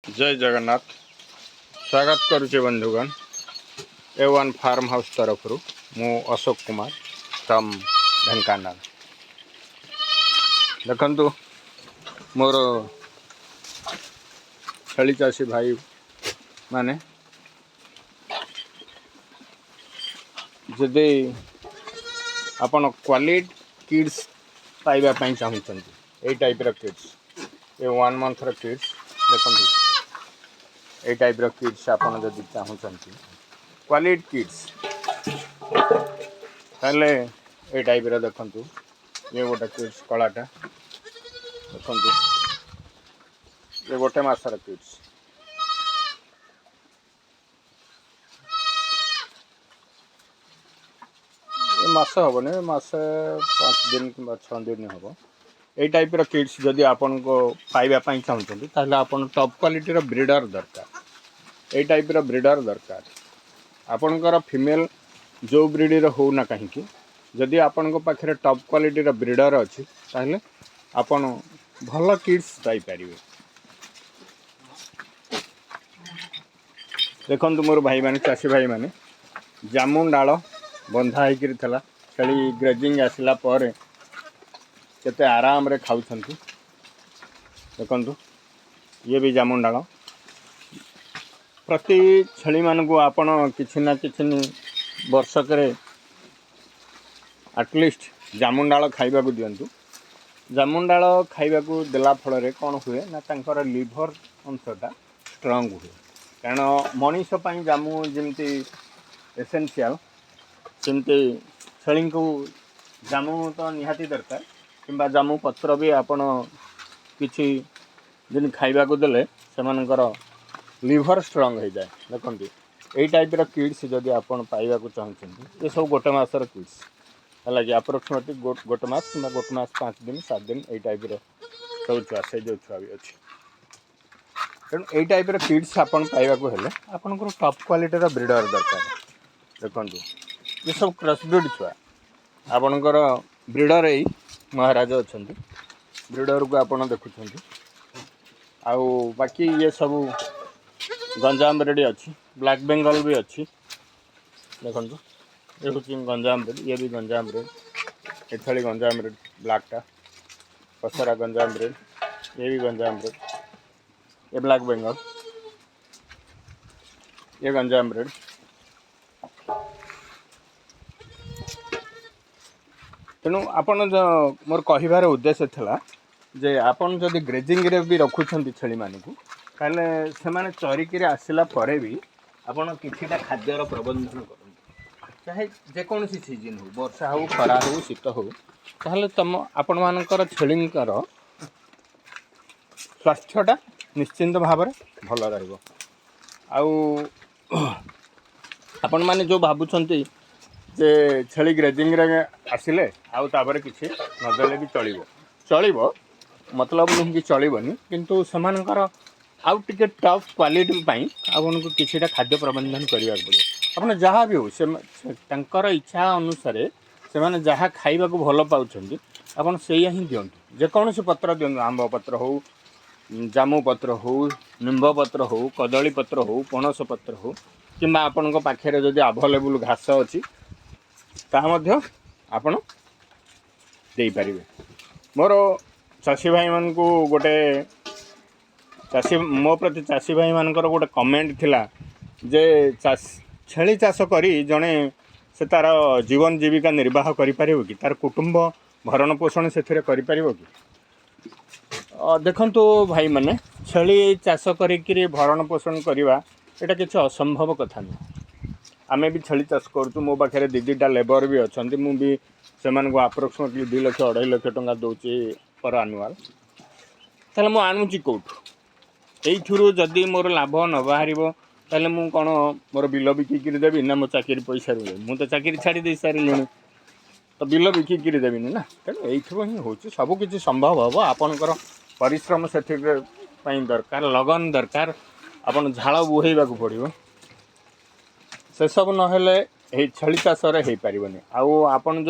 जय जगन्नाथ स्वागत करुचे बंधुगण A1 फार्म हाउस तरफ मु अशोक कुमार फ्रॉम ढेंकानाल। देखंतु मोर छेली चाषी भाई माने जदि आपण क्वालिटी किड्स पाइबा पई चाहूचंती ए टाइप रो किड्स ए 1 मंथ रो किड्स देखंतु ए टाइप रो किड्स आपण जदि चाहूचंती क्वालिटी किड्स ताले ए टाइप रो देखंतु ये गोटे किड्स कलाटा देखंतु ये गोटे मासर किड्स मास हेनी मास 5 दिन कि 6 दिन हम ये टाइप रो किड्स जदि आपन को पाइबा चाहूँगी ताहले आपन टॉप क्वालिटी रो ब्रीडर दरकार। ए टाइप रो ब्रीडर दरकार आपनकर फीमेल जो ब्रीडर हो ना कहीं जदि आपन को पाखे टॉप क्वालिटी रो ब्रीडर अच्छी ताहले आपन भल किड्स पाई परिवे। देखंतु मोर भाई माने चाषी भाई माने जामुन डाल बंधा होकर थला छेली ग्रेजिंग आसला पर केते आराम रे खाउछंती। देखंतु ये भी जामुन डाल प्रति छेली मान को आपण किछि ना किछि वर्षक एटलिस्ट जामुन डाल खाइबा को दियंतु। जामुन डाल खाइबा को देला फल रे कौन हुए ना तांकर लिवर अंशटा स्ट्रांग हुए कारण मनीष पई जामु जेमती एसेंशियल सेमती छेली को जामु तो निहाती दरकार किंबा जामु पत्र भी आपण किछि दिन खाइबा को देले सेमानकर लिवर स्ट्रांग हो जाए। देखंतु एई टाइप रो किड्स जदि आपण पाइबा को चाहछंती ये सब गोटे मासर किड्स हला कि अप्रोक्सीमेटली गोटे मास किंबा गोटे मास 5 दिन 7 दिन एई टाइप रो सब छुआ से जो छुआ भी अछि। तेणु एई टाइप रो किड्स आपण पाइबा को हेले आपनकर टॉप क्वालिटी रो ब्रीडर दरकार। देखंतु ये सब क्रॉस ब्रीड छुआ आपनकर ब्रीडर एई महाराज अछंती ब्रीडर को आपण देखुछंती आउ बाकी ये सब गंजाम ब्रीड अच्छी ब्लैक बेंगल भी अच्छी। देखंतु ये हूँ गंजाम ब्रीड ये भी गंजाम ब्रीड एथली गंजाम ब्रीड ब्लैकटा पसरा गंजाम ब्रीड ये भी गंजाम ब्रीड ये ब्लैक बेंगल ये गंजाम ब्रीड। तेणु आपन मोर कहिबार उद्देश्य था जे आपन जदि ग्रेजिंग रे भी रखुछंती छेली मानकु ताले सेमाने चरिकी आसला परे भी आपन किछिटा खाद्यर प्रबंधन करंतु चाहे जेकोसी सीजन हो वर्षा हो खरा हो शीत हो ताहले तम आपण मानकर छेलींकर स्वास्थ्यटा निश्चिंत भाव भल रहिबो। आउ आपण माने जो भाबुछंती जे छेली ग्रेजिंग रे आसिले आउ तापर किछि नदेले भी चलिबो चलिबो मतलब नहीं कि चलिबनी किंतु समानकर आउ टिके टॉप क्वालिटी पई आपनको किछिटा खाद्य प्रबंधन करिया पड़ियो। आपण जहाँ भी हो से तांकर इच्छा अनुसार से माने जहाँ खाइबा को भल पाउछंती आपण सेया ही दियंतु जेकोसी पत्र दियंतु आंब पत्र हो जामु पत्र हो निंब पत्र हो कदली पत्र हो पणस पत्र हो किंबा आपनको पाखे जदि अवेलेबल घास अच्छी ताहा आपण दे पारिबे। मोर चाषी भाई मान को गोटे चाषी मो प्रति चाषी भाई मानकर गोटे कमेंट थिला जे छेली चाष करी जड़े से तार जीवन जीविका निर्वाह करि परिबो कि तार कुटुंब भरण पोषण से करि परिबो कि। देखंतु भाई माने छेली चाष करिकिरी भरण पोषण करवा एटा किछ असंभव कथा नहीं। आमे भी छेली चाष करतु मो पाखे दीदीटा लेबर भी अच्छा मु भी से अप्रोक्सीमेटली 2 लाख 2.5 लाख टंका दौची पर आनुआल ताले मु आणुची कोठु एइथुरु जदि मोर लाभ न बाहरिबो ताले मु कोन मोर बिल बिकिकिरी देबी ना मो चाकरी पैसा रुए मु तो चाकरी छाड़ी दे सारिलिनी तो बिल बिकिकिरी देबिनी ना। तेणु एइथुरु ही होची सब किछि संभव हबो आपनकर परिश्रम से दरकार लगन दरकार आपन झाड़ बुहेबा को पड़िबो से सब न हेले छेली चाष रे हेई परिबनी। आउ आपन जो